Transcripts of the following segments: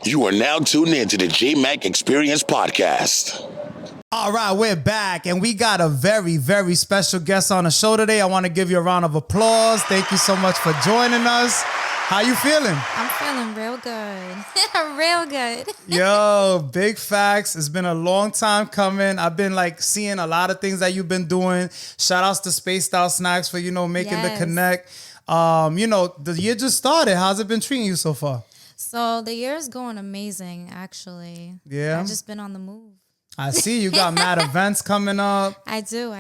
You are now tuned in to the Jmack Experience Podcast. All right, we're back, and we got a very, very special guest on the show today. I want to give you a round of applause. Thank you so much for joining us. How you feeling? I'm feeling real good. Real good. Yo, big facts. It's been a long time coming. I've been seeing a lot of things that you've been doing. Shout outs to Spaced Out Snacks for, making the connect. The year just started. How's it been treating you so far? So the year is going amazing, actually. Yeah. I've just been on the move. I see you got mad events coming up. I do.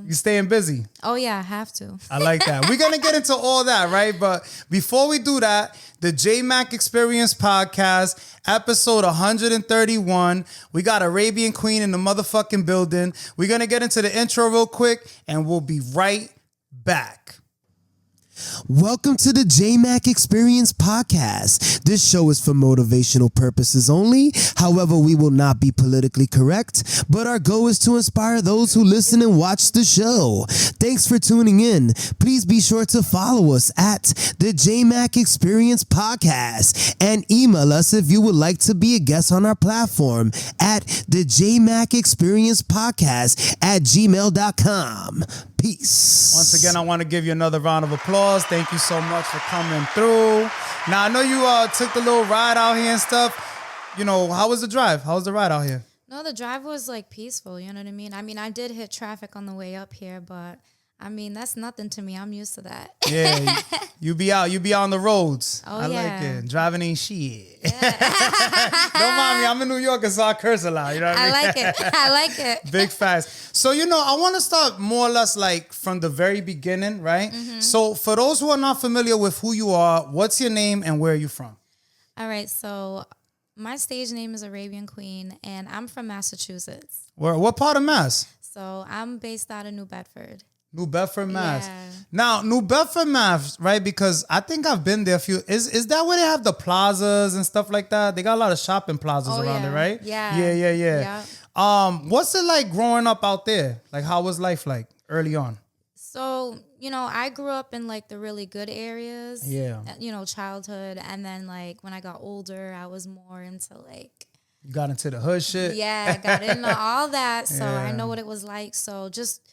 You staying busy? Oh, yeah, I have to. I like that. We're going to get into all that, right? But before we do that, the Jmack Experience Podcast, episode 131. We got Arabian Queen in the motherfucking building. We're going to get into the intro real quick, and we'll be right back. Welcome to the Jmack Experience Podcast. This show is for motivational purposes only. However, we will not be politically correct, but our goal is to inspire those who listen and watch the show. Thanks for tuning in. Please be sure to follow us at the Jmack Experience Podcast and email us if you would like to be a guest on our platform at the Jmack Experience Podcast at gmail.com. Peace. Once again, I want to give you another round of applause. Thank you so much for coming through. Now, I know you took the little ride out here and stuff. How was the drive? How was the ride out here? No, the drive was peaceful. You know what I mean? I did hit traffic on the way up here, but that's nothing to me. I'm used to that. Yeah, you be on the roads. Oh, I yeah. like it. Driving ain't shit. Yeah. Don't mind me. I'm in New York, so I curse a lot. You know what I mean? I like it. Big facts. So, I want to start more or less from the very beginning, right? Mm-hmm. So, for those who are not familiar with who you are, what's your name and where are you from? All right, so my stage name is Arabian Queen, and I'm from Massachusetts. What part of Mass? So I'm based out of New Bedford. New Bedford, Mass. Yeah. Now, New Bedford, Mass, right? Because I think I've been there a few. Is that where they have the plazas and stuff like that? They got a lot of shopping plazas around there, right? Yeah. Yeah. What's it like growing up out there? How was life like early on? So, I grew up in the really good areas. Yeah. Childhood. And then when I got older, I was more into You got into the hood shit? Yeah, I got into all that. So Yeah. I know what it was like. So just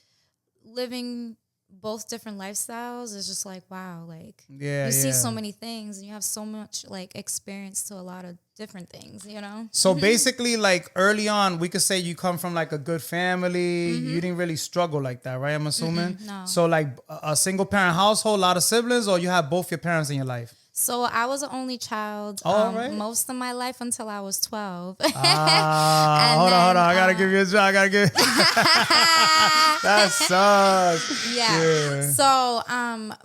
living both different lifestyles is just wow, you see so many things and you have so much experience to a lot of different things, So basically early on we could say you come from a good family. Mm-hmm. You didn't really struggle like that, right? I'm assuming. No. So a single parent household, a lot of siblings, or you have both your parents in your life? So I was an only child right. most of my life until I was 12. Hold on. I gotta give you a job. That sucks. Yeah. So,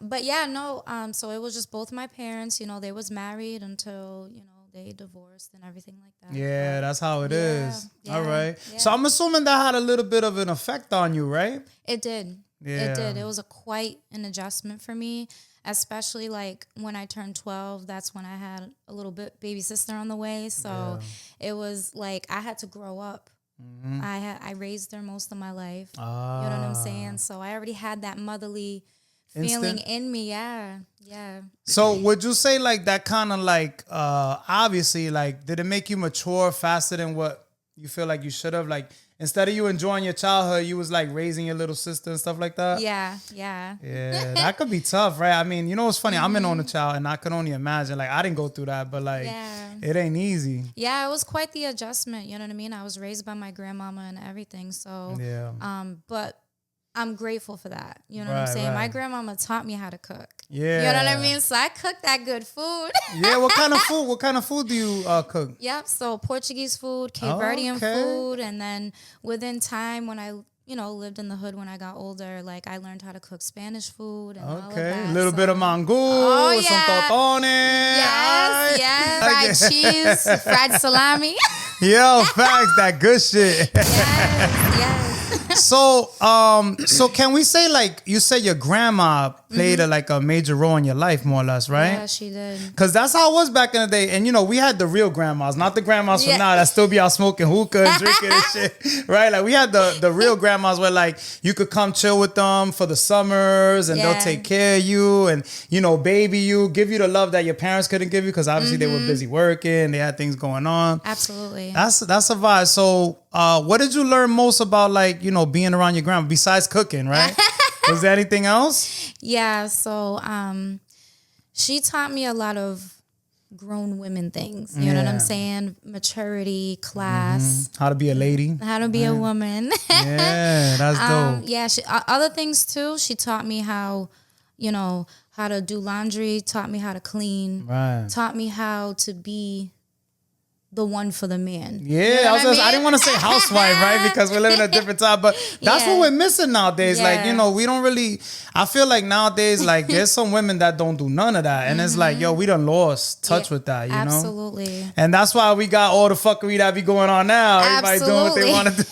but yeah, no. So it was just both my parents. They was married until they divorced and everything like that. Yeah, that's how it is. Yeah, All right. yeah. So I'm assuming that had a little bit of an effect on you, right? It did. Yeah. It did. It was quite an adjustment for me, especially when I turned 12. That's when I had a little baby sister on the way. So it was I had to grow up. Mm-hmm. I raised her most of my life. You know what I'm saying? So I already had that motherly feeling in me. Yeah. So would you say that kind of obviously did it make you mature faster than what you feel you should have? Instead of you enjoying your childhood, you was raising your little sister and stuff like that? Yeah. Yeah, that could be tough, right? What's funny? Mm-hmm. I'm an only child and I can only imagine. I didn't go through that, but it ain't easy. Yeah, it was quite the adjustment. You know what I mean? I was raised by my grandmama and everything. So, but I'm grateful for that. You know what I'm saying? Right. My grandmama taught me how to cook. Yeah. You know what I mean? So I cook that good food. Yeah, what kind of food do you cook? Yep, so Portuguese food, Cape Verdean food, and then within time when I lived in the hood when I got older, I learned how to cook Spanish food and all of that. A little bit of mango, some totones. Yes, fried cheese, fried salami. Yo, facts, that good shit. Yes. So can we say, like, you said your grandma played a major role in your life, more or less, right? Yeah, she did. Because that's how it was back in the day. And, we had the real grandmas, not the grandmas from now that still be out smoking hookah and drinking and shit, right? Like, we had the real grandmas where, like, you could come chill with them for the summers and they'll take care of you and, baby you, give you the love that your parents couldn't give you because obviously they were busy working, they had things going on. Absolutely. That's a vibe. So, what did you learn most about, like, being around your grandma besides cooking, right? Was there anything else? Yeah. So, she taught me a lot of grown women things. You know what I'm saying? Maturity, class. How to be a lady. How to be a woman. Yeah, that's dope. Yeah. Other things too. She taught me how to do laundry, taught me how to clean, taught me how to be the one for the man. Yeah, I didn't want to say housewife, right? Because we're living in a different time, but that's what we're missing nowadays. Like, we don't really, I feel like nowadays, like, there's some women that don't do none of that. And it's like, yo, we done lost touch with that, know? Absolutely. And that's why we got all the fuckery that be going on now. Everybody doing what they want to do.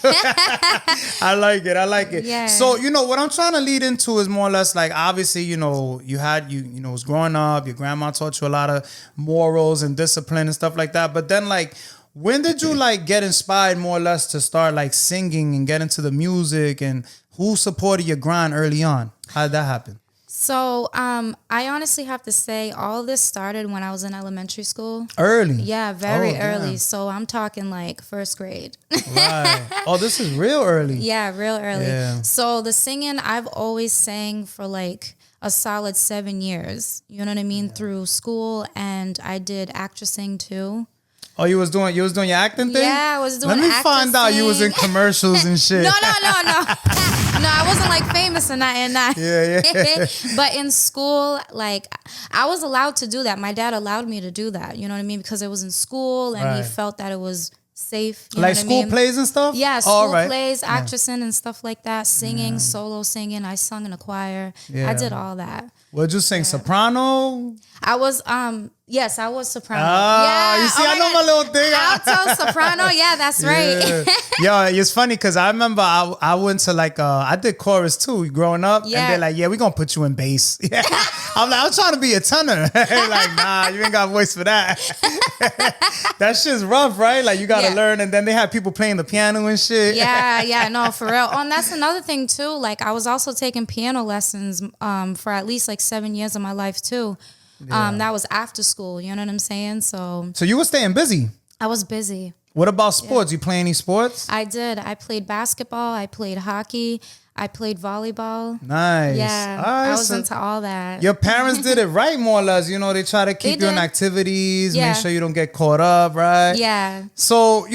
I like it. Yeah. So, what I'm trying to lead into is more or less like, obviously, you was growing up, your grandma taught you a lot of morals and discipline and stuff like that. But then, like, when did you, like, get inspired more or less to start, like, singing and get into the music, and who supported your grind early on? How did that happen? So, I honestly have to say all this started when I was in elementary school. Early? Yeah, very early. So I'm talking like first grade. Right. Oh, this is real early. Yeah, real early. Yeah. So the singing, I've always sang for like a solid 7 years. You know what I mean? Through school, and I did actressing too. Oh, you was doing your acting thing? Yeah, I was doing Let me find out you was in commercials and shit. No. No, I wasn't like famous and that. Yeah. But in school, like, I was allowed to do that. My dad allowed me to do that. You know what I mean? Because it was in school and he felt that it was safe. You know like what school I mean? plays and stuff? Yeah, school plays, actressing and stuff like that. Singing, solo singing. I sung in a choir. Yeah. I did all that. Would you sing soprano? I was yes, I was soprano. You see, I know my little thing. Alto, soprano, yeah, that's right. Yo, it's funny because I remember I went to like I did chorus too growing up, and they're like, yeah, we're gonna put you in bass. Yeah. I'm like, I'm trying to be a tenor. Like, nah, you ain't got voice for that. That shit's rough, right? Like, you gotta learn, and then they have people playing the piano and shit. Yeah, no, for real. Oh, and that's another thing too. Like, I was also taking piano lessons for at least like 7 years of my life too. That was after school, you know what I'm saying? So you were staying busy. I was busy. What about sports? You play any sports? I did. I played basketball. I played hockey. I played volleyball. Nice. Yeah, I was into all that. Your parents did it right, more or less. They try to keep you in activities, make sure you don't get caught up, right? Yeah. So,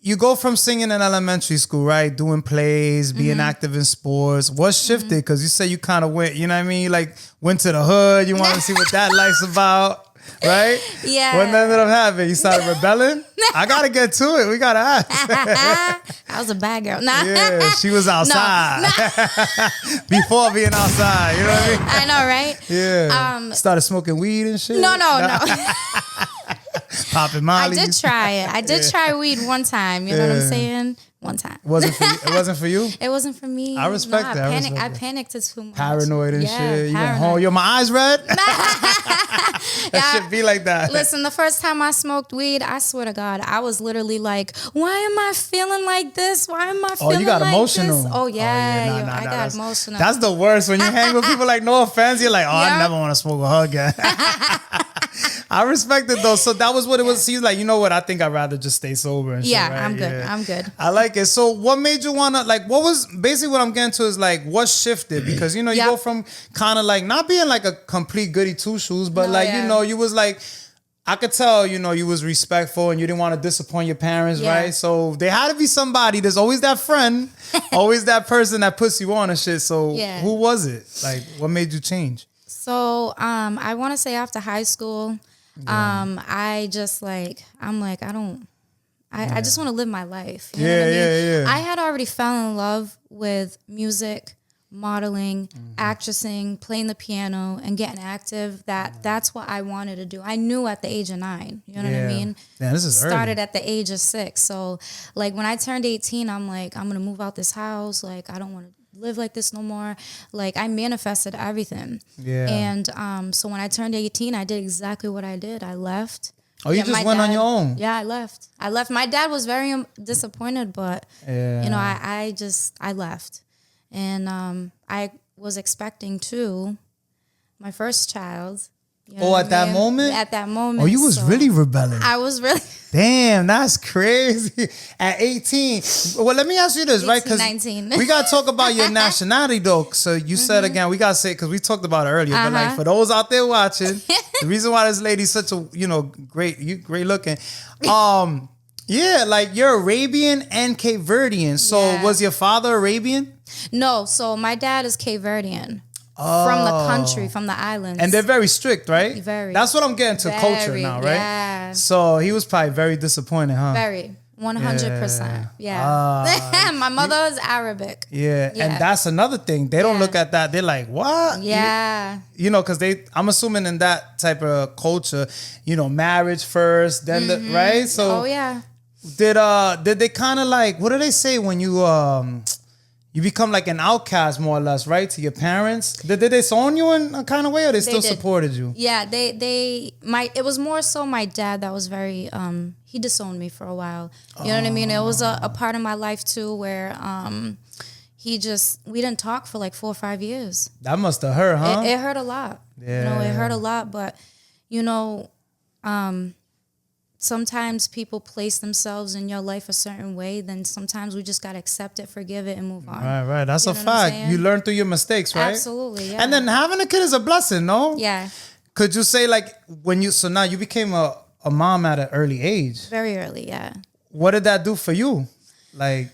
you go from singing in elementary school, right? Doing plays, being active in sports. What shifted? Because you say you kind of went, you know what I mean? Like, went to the hood. You wanted to see what that life's about, right? Yeah. What ended up happening? You started rebelling? I got to get to it. We got to ask. I was a bad girl. Nah. Yeah, she was outside. Before being outside, you know what I mean? I know, right? Yeah. Started smoking weed and shit? No. Popping molly. I did try it. I did try weed one time. You know what I'm saying? One time. It wasn't for you? It wasn't for me. I respect that. I panicked too much. Paranoid and shit. You went home. Yo, my eyes red? That should be like that. Listen, the first time I smoked weed, I swear to God, I was literally like, why am I feeling like this? Why am I feeling like this? Oh, you got emotional. Oh, yeah. I got emotional. That's the worst. When you hang with people like, no offense, you're like, I never want to smoke with her again. I respect it though. So that was what it was. She's like, you know what? I think I'd rather just stay sober and shit, right? I'm good. I'm good. I like it. So what made you want to, like, what was basically what I'm getting to is like, what shifted? Because, you go from kind of like not being like a complete goody two shoes, but you was like, I could tell, you was respectful and you didn't want to disappoint your parents, right? So there had to be somebody. There's always that friend, always that person that puts you on and shit. So who was it? Like, what made you change? So I want to say after high school, I just like, I just want to live my life. You know what I mean? I had already fell in love with music modeling, actressing, playing the piano, and getting active. That's what I wanted to do. I knew at the age of 9. You know what I mean? Yeah, this is Started early. at the age of 6. So like when I turned 18, I'm like, I'm gonna move out this house. Like I don't want to live like this no more. Like I manifested everything. Yeah. And so when I turned 18, I did exactly what I did. I left. Oh, you just went on your own? Yeah, I left. My dad was very disappointed, but you know, I left. And I was expecting my first child. You know at that moment? At that moment. Oh, you was really rebelling. I was really. Damn, that's crazy. At 18. Well, let me ask you this, 18, right? Because 19. we got to talk about your nationality, though. So you said again, we got to say, because we talked about it earlier, but like for those out there watching, the reason why this lady's such a, great looking. Yeah, like you're Arabian and Cape Verdean. So was your father Arabian? No, so my dad is Cape Verdean. From the country, from the islands. And they're very strict, right? Very. That's what I'm getting to culture now, right? Yeah. So he was probably very disappointed, huh? Very. 100%. Yeah. My mother is Arabic. Yeah. And that's another thing. They don't look at that. They're like, what? Yeah. Because I'm assuming in that type of culture, marriage first, then right? So did they kind of like, what do they say when you become like an outcast more or less, right? To your parents. Did they disown you in a kind of way, or they still supported you? Yeah, it was more so my dad that was very he disowned me for a while. You know what I mean? It was a part of my life too where we didn't talk for like 4 or 5 years. That must have hurt, huh? It hurt a lot. Yeah. It hurt a lot, but sometimes people place themselves in your life a certain way, then sometimes we just got to accept it, forgive it, and move on. Right. That's a fact. You learn through your mistakes, right? Absolutely, yeah. And then having a kid is a blessing, no? Yeah. Could you say like so now you became a mom at an early age? Very early, yeah. What did that do for you? Like,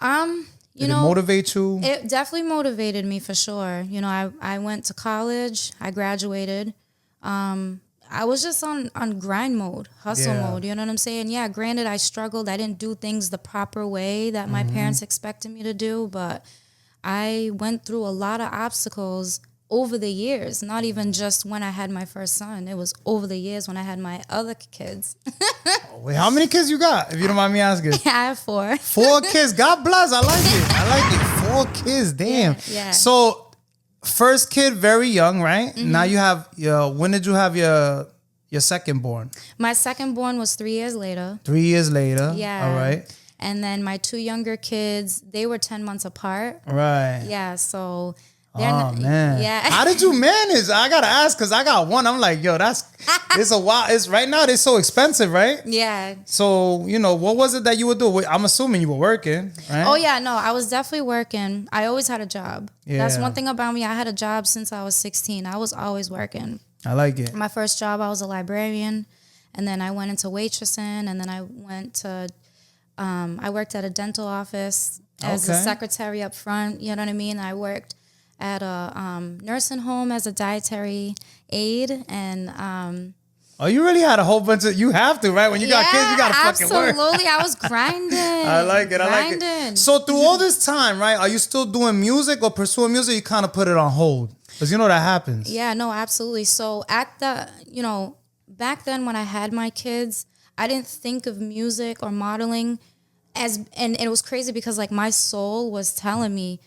did it motivate you? It definitely motivated me for sure. I went to college, I graduated, I was just on grind mode, hustle mode. You know what I'm saying? Yeah, granted, I struggled. I didn't do things the proper way that my parents expected me to do, but I went through a lot of obstacles over the years, not even just when I had my first son. It was over the years when I had my other kids. Wait, how many kids you got, if you don't mind me asking? I have 4. 4 kids. God bless. I like it. 4 kids. Damn. Yeah. So, first kid, very young, right? Now you have when did you have your second born? My second born was 3 years later. 3 years later. Yeah. All right. And then my 2 younger kids, they were 10 months apart. Right. Yeah, so man. Yeah. How did you manage? I gotta ask because I got one. I'm like, yo, it's a while. It's right now. They're so expensive, right? Yeah. So what was it that you would do? I'm assuming you were working, right? Oh yeah, no, I was definitely working. I always had a job. Yeah. That's one thing about me. I had a job since I was 16. I was always working. I like it. My first job, I was a librarian, and then I went into waitressing, and then I went to, I worked at a dental office as a secretary up front. You know what I mean? I worked at a nursing home as a dietary aide, and oh, you really had a whole bunch of. You have to, right? When you got kids, you gotta fucking work. Absolutely, I was grinding. I like it. So through all this time, right? Are you still doing music or pursuing music? You kind of put it on hold because that happens. Yeah, no, absolutely. So at the, back then when I had my kids, I didn't think of music or modeling and it was crazy because like my soul was telling me,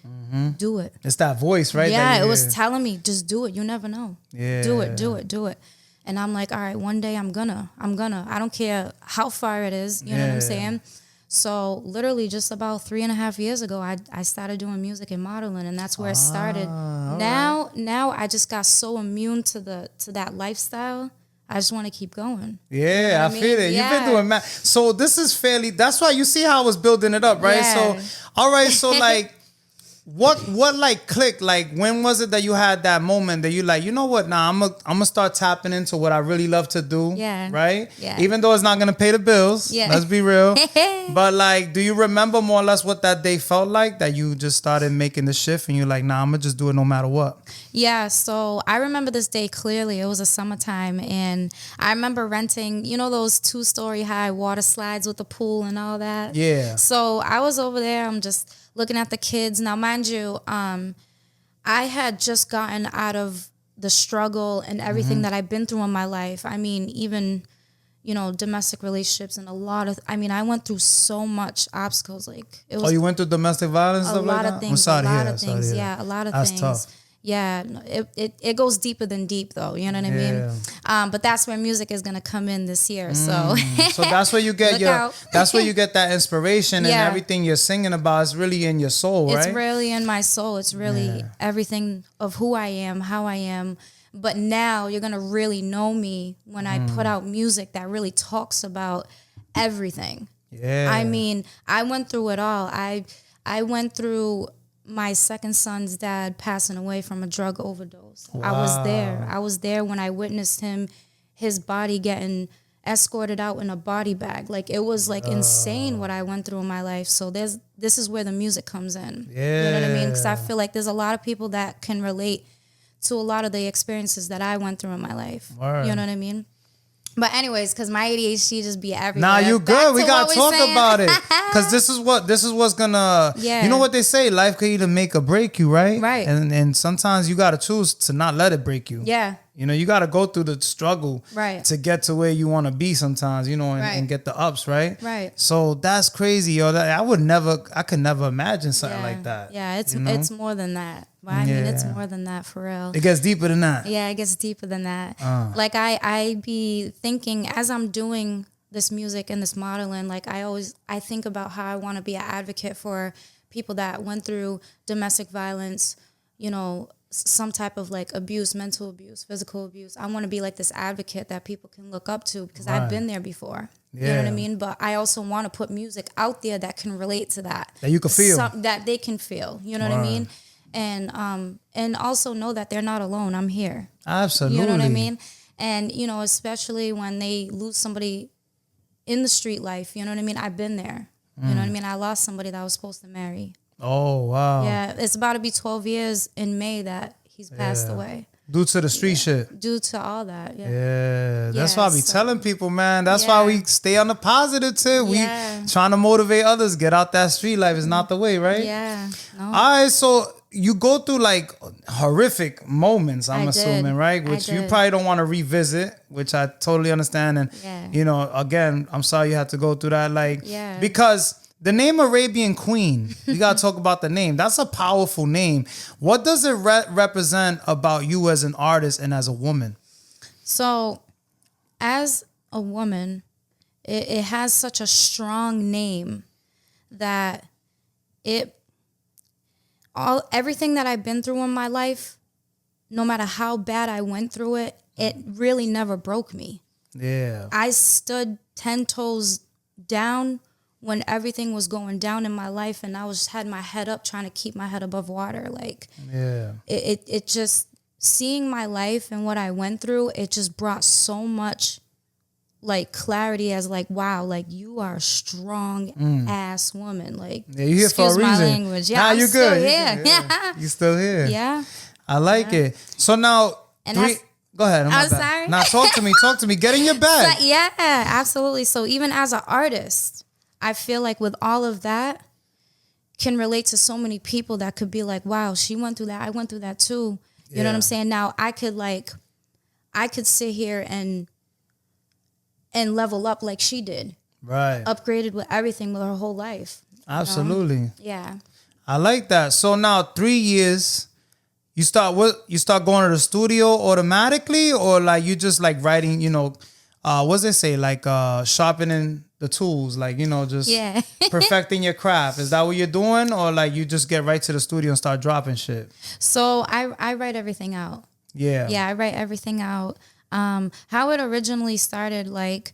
do it. It's that voice, right? Yeah, it was telling me, just do it. You never know. Yeah. Do it. And I'm like, all right, one day I'm gonna. I don't care how far it is. You know what I'm saying? So literally just about 3.5 years ago, I started doing music and modeling, and that's where it started. Now I just got so immune to that lifestyle. I just want to keep going. Yeah, you know I feel it. Yeah. You've been doing math. So this is that's why you see how I was building it up, right? Yeah. So, all right. So like, what like clicked? Like, when was it that you had that moment that you like, you know what? Nah, I'm gonna start tapping into what I really love to do. Yeah. Right? Yeah. Even though it's not gonna pay the bills. Yeah. Let's be real. But like, do you remember more or less what that day felt like? That you just started making the shift and you're like, nah, I'm gonna just do it no matter what. Yeah, so I remember this day clearly. It was a summertime, and I remember renting, those 2-story high water slides with the pool and all that. Yeah. So I was over there. I'm just looking at the kids. Now, mind you, I had just gotten out of the struggle and everything that I've been through in my life. I mean, even, you know, domestic relationships and I went through so much obstacles. Like, it was. Oh, you went through domestic violence? A lot of things. A lot of things. Yeah, a lot of things. That's tough. Yeah, it goes deeper than deep, though. You know what I mean? But that's where music is gonna come in this year. So that's where you get that's where you get that inspiration and Yeah. everything you're singing about is really in your soul, right? It's really in my soul. It's really everything of who I am, how I am. But now you're gonna really know me when I put out music that really talks about everything. Yeah. I mean, I went through it all. I went through my second son's dad passing away from a drug overdose. Wow. I was there when I witnessed his body getting escorted out in a body bag. Like, it was like insane what I went through in my life. So this is where the music comes in. Yeah. You know what I mean? Because I feel like there's a lot of people that can relate to a lot of the experiences that I went through in my life. Word. You know what I mean? But anyways, because my ADHD just be everywhere. Nah, you Back good. to We gotta what talk saying. about it. Cause this is what's gonna Yeah. You know what they say, life could either make or break you, right? Right. And sometimes you gotta choose to not let it break you. Yeah. You know, you gotta go through the struggle Right. to get to where you wanna be sometimes, you know, and, Right. and get the ups, right? Right. So that's crazy, yo. I could never imagine something like that. Yeah, it's you know? it's more than that. But I mean, it's Yeah. more than that for real. It gets deeper than that. Yeah, it gets deeper than that. Like I be thinking as I'm doing this music and this modeling, like I think about how I want to be an advocate for people that went through domestic violence, you know, some type of like abuse, mental abuse, physical abuse. I want to be like this advocate that people can look up to because I've been there before. You know what I Yeah. mean? But I also want to put music out there that can relate to that. That you can feel. That they can feel. You know what I mean? And also know that they're not alone. I'm here. Absolutely. You know what I mean? And, you know, especially when they lose somebody in the street life, you know what I mean? I've been there. You know what I mean? I lost somebody that I was supposed to marry. Oh wow. Yeah, it's about to be 12 years in May that he's passed Yeah. away. Due to the street shit. Due to all that, Yeah, that's Yeah, why I be so- telling people, man. That's why Yeah. we stay on the positive tip. Yeah. We trying to motivate others. Get out that street life is not the way, right? Yeah. No. All right, so you go through like horrific moments, I'm I assuming, did. right? I Which you did. probably don't want to revisit, which I totally understand. And, Yeah. you know, again, I'm sorry you had to go through that. Like, Yeah. because the name Arabian Queen, we got to talk about the name. That's a powerful name. What does it represent about you as an artist and as a woman? So, as a woman, it has such a strong name that everything that I've been through in my life, no matter how bad I went through it, it really never broke me. Yeah. I stood 10 toes down when everything was going down in my life, and I had my head up, trying to keep my head above water. Like, Yeah. it just, seeing my life and what I went through, it just brought so much like clarity as like, wow, like you are a strong ass woman. Like, Yeah, you here for a excuse my reason. language. Yeah, Nah, I'm you still good. here. Yeah. You still here. Yeah. I like it. So now, And that's- go ahead. I'm sorry. Now talk to me. Get in your bag. But yeah, absolutely. So even as an artist, I feel like with all of that, can relate to so many people that could be like, wow, she went through that. I went through that too. You know what Yeah. I'm saying? Now I could sit here and level up like she did, Right. upgraded with everything with her whole life. Absolutely. Yeah. I like that. So now 3 years, you start going to the studio automatically, or like you just like writing, you know, what's it say? Like sharpening the tools, like, you know, just Yeah. perfecting your craft. Is that what you're doing? Or like you just get right to the studio and start dropping shit? So I write everything out. Yeah. Yeah, I write everything out. How it originally started, like,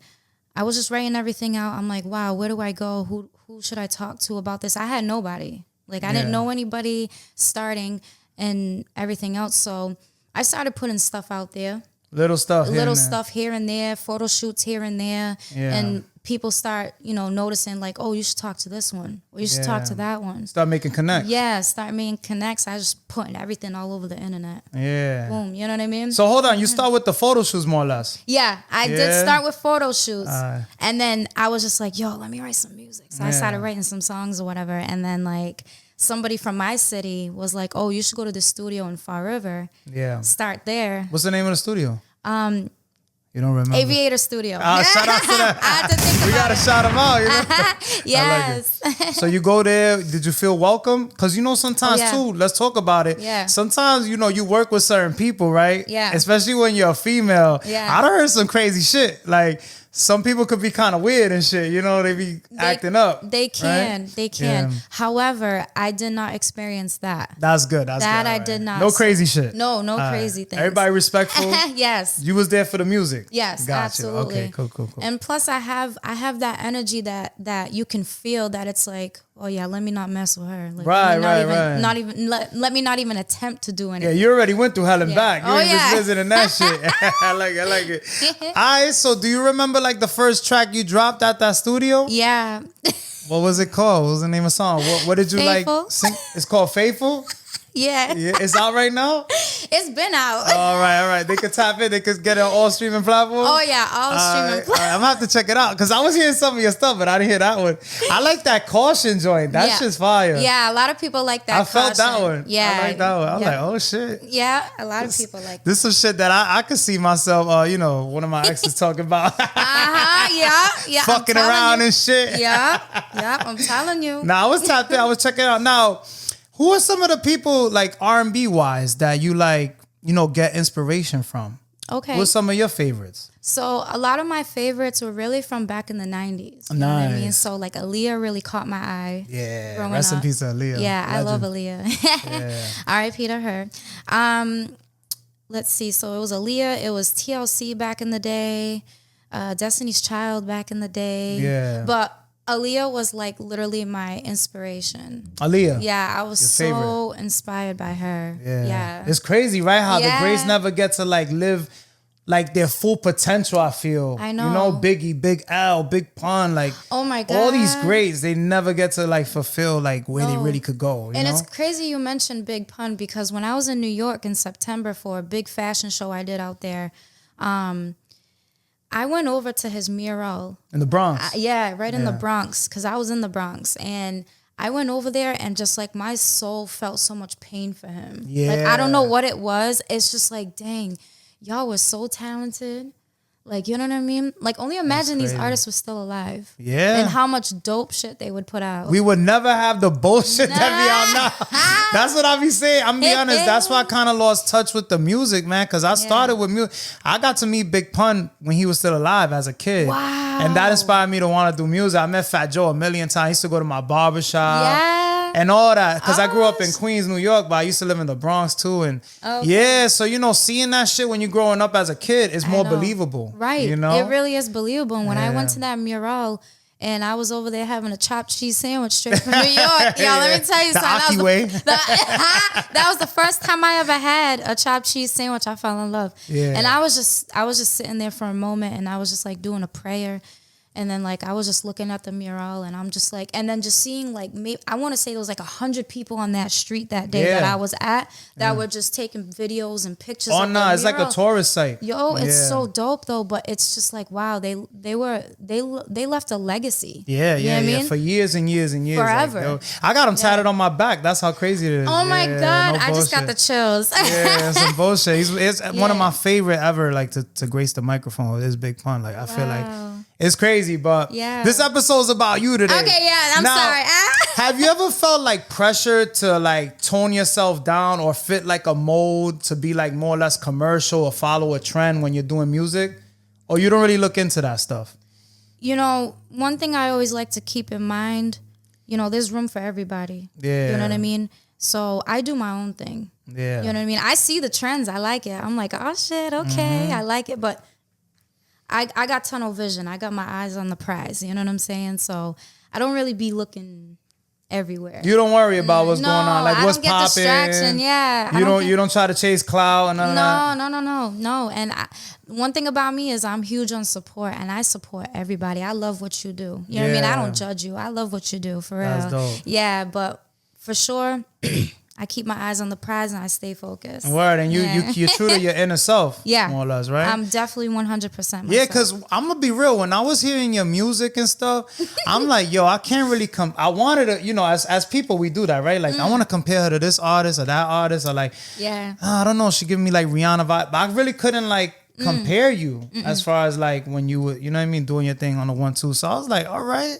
I was just writing everything out. I'm like, wow, where do I go? Who should I talk to about this? I had nobody. Like, I didn't know anybody starting and everything else. So I started putting stuff out there. Little stuff. Little stuff here and there, photo shoots here and there. Yeah. And people start, you know, noticing like, oh, you should talk to this one. Or you should talk to that one. Start making connects. Yeah, start making connects. I just putting everything all over the internet. Yeah. Boom, you know what I mean? So hold on, you start with the photo shoots more or less. Yeah, I did Yeah? start with photo shoots. And then I was just like, yo, let me write some music. So I started writing some songs or whatever. And then like somebody from my city was like, oh, you should go to the studio in Fall River. Yeah. Start there. What's the name of the studio? You don't remember? Aviator Studio. Shout out to that. I had to think We about gotta it. shout them out. You know? Yes. So you go there. Did you feel welcome? Because sometimes yeah. too. Let's talk about it. Yeah. Sometimes you work with certain people, right? Yeah. Especially when you're a female. Yeah. I done heard some crazy shit. Like some people could be kind of weird and shit. They be acting up. They can. right? They can. Yeah. However, I did not experience that. That's good. That's That good. I All right. did not. No crazy shit. No All right. crazy things. Everybody respectful. Yes. You was there for the music. Yes, Gotcha. absolutely. Okay, cool. And plus, I have that energy that you can feel that it's like, oh yeah, let me not mess with her. Like, Right. Let me not even attempt to do Yeah, anything. you already went through hell and Yeah. back. You Oh, ain't just yeah. visiting that shit. I like it. All right, so do you remember like the first track you dropped at that studio? Yeah. What was it called? What was the name of the song? What did you Faithful. like sing? It's called Faithful? Yeah. Yeah, it's out right now? It's been out. All right. They could tap it. They could get it on all streaming platforms. Oh yeah, all streaming. All right, I'm gonna have to check it out because I was hearing some of your stuff, but I didn't hear that one. I like that Caution joint. That Yeah. shit's fire. Yeah, a lot of people like that. I felt that Caution. one. Yeah, I like that one. I was yeah. like, oh shit. Yeah, a lot of people like. This is shit that I could see myself. One of my exes talking about. Yeah. Fucking around and shit. Yeah. I'm telling you. Nah, I was tapped in. I was checking it out. Now, who are some of the people like R&B wise that you like, get inspiration from? Okay. What's some of your favorites? So a lot of my favorites were really from back in the 90s. You know what I mean? Nice. So like Aaliyah really caught my eye. Yeah. growing Rest in up. peace, Aaliyah. Yeah, I love Legend. Aaliyah. Yeah. R.I.P. to her. Let's see. So it was Aaliyah. It was TLC back in the day. Destiny's Child back in the day. Yeah. But Aaliyah was like literally my inspiration. Aaliyah. Yeah, I was Your so inspired by her. Yeah. It's crazy, right? How the Yeah. greats never get to like live like their full potential, I feel. I know. Biggie, Big L, Big Pun, like Oh my God. all these greats, they never get to like fulfill like where they No. really could go. And it's crazy you mentioned Big Pun because when I was in New York in September for a big fashion show I did out there, I went over to his mural. in the Bronx. Right in the Yeah. Bronx because I was in the Bronx. And I went over there and just like my soul felt so much pain for him. Like I don't know Yeah. what it was. It's just like, dang, y'all were so talented. Like, you know what I mean? Like, only imagine these crazy. artists were still alive. Yeah. And how much dope shit they would put out. We would never have the bullshit that we out now. That's what I be saying. I'm be honest. That's why I kind of lost touch with the music, man. Because I started with music. I got to meet Big Pun when he was still alive as a kid. Wow. And that inspired me to want to do music. I met Fat Joe a million times. I used to go to my barbershop. Yeah. And all that. Because I grew up in Queens, New York, but I used to live in the Bronx too. And yeah, so, seeing that shit when you're growing up as a kid is more know. believable. Right. You know? It really is believable. And when I went Yeah. to that mural and I was over there having a chopped cheese sandwich straight from New York. Y'all, let me tell you The something. Aki way. That was the first time I ever had a chopped cheese sandwich. I fell in love. Yeah. And I was just sitting there for a moment and I was just like doing a prayer. And then like I was just looking at the mural and I'm just like, and then just seeing like, I want to say there was like 100 people on that street that day that Yeah. I was at that were just taking videos and pictures. Oh, of no, the it's like a mural. tourist site. Yo, it's Yeah. so dope though, but it's just like wow, they left a legacy. Yeah, You know what I mean? For years and years and years. Forever. Yo, I got them tatted on my back. That's how crazy it is. Oh my Yeah, God, no I just got the bullshit. chills. Yeah, some bullshit. It's one of Yeah. my favorite ever, like to grace the microphone. It's Big Pun. Like I feel like Wow. it's crazy, but Yeah. this episode's about you today. Okay, yeah, I'm Now, sorry. Have you ever felt like pressure to like tone yourself down or fit like a mold to be like more or less commercial or follow a trend when you're doing music? Or you don't really look into that stuff? One thing I always like to keep in mind, there's room for everybody. Yeah. You know what I mean? So I do my own thing. Yeah. You know what I mean? I see the trends. I like it. I'm like, oh shit, okay, I like it. But I got tunnel vision. I got my eyes on the prize. You know what I'm saying? So I don't really be looking everywhere. You don't worry about what's No, going on, like I what's don't get popping. distraction. Yeah, I You don't try to chase clout and none of that. No. And one thing about me is I'm huge on support, and I support everybody. I love what you do. You know what I mean? I Yeah. don't judge you. I love what you do, for real. That's dope. Yeah, but for sure, I keep my eyes on the prize and I stay focused. Word, and you're true to your inner self. Yeah. More or less, right? I'm definitely 100% myself. Yeah, because I'm going to be real. When I was hearing your music and stuff, I'm like, yo, I can't really come. I wanted to, you know, as people, we do that, right? Like, I want to compare her to this artist or that artist, or like, I don't know, she giving me like Rihanna vibe. But I really couldn't like compare you as far as like when you were, you know what I mean, doing your thing on the 1-2. So I was like, all right,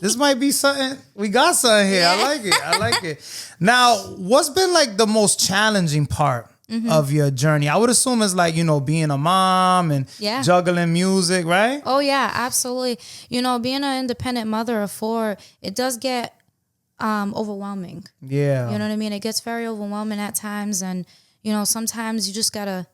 this might be something. We got something here. I like it. I like it. Now, what's been like the most challenging part of your journey? I would assume it's like, you know, being a mom and juggling music, right? Oh, yeah, absolutely. You know, being an independent mother of 4, it does get overwhelming. Yeah. You know what I mean? It gets very overwhelming at times. And, you know, sometimes you just gotta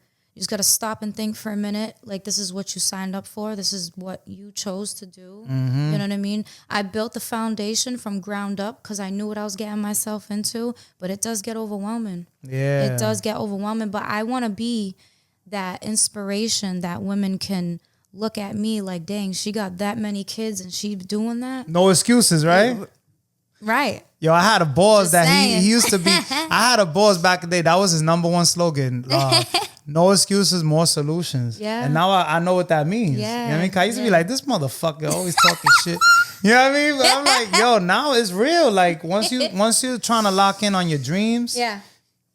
stop and think for a minute. Like, this is what you signed up for. This is what you chose to do. You know what I mean? I built the foundation from ground up because I knew what I was getting myself into. But it does get overwhelming. Yeah. It does get overwhelming. But I want to be that inspiration that women can look at me like, dang, she got that many kids and she doing that. No excuses, right? Right. Yo, I had a boss Just that saying. he used to be. I had a boss back in the day. That was his number one slogan. No excuses, more solutions. Yeah. And now I know what that means. Yeah. You know what I mean? 'Cause I used to be like, this motherfucker always talking shit. You know what I mean? But I'm like, yo, now it's real. Like once you're trying to lock in on your dreams,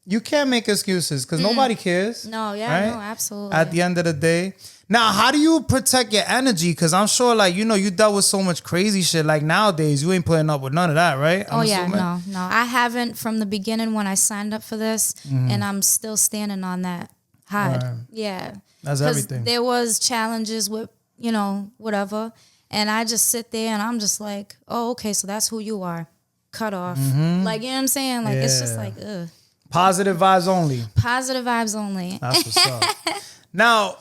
you can't make excuses because nobody cares. No, yeah, right? no, absolutely. At the end of the day. Now, how do you protect your energy? Because I'm sure, like, you know, you dealt with so much crazy shit. Like, nowadays, you ain't putting up with none of that, right? I'm assuming? No. I haven't from the beginning when I signed up for this, and I'm still standing on that high. Right. Yeah. That's everything. There was challenges with, you know, whatever, and I just sit there and I'm just like, oh, okay, so that's who you are. Cut off. Like, you know what I'm saying? Like, it's just like, ugh. Positive vibes only. Positive vibes only. That's what's up. Now,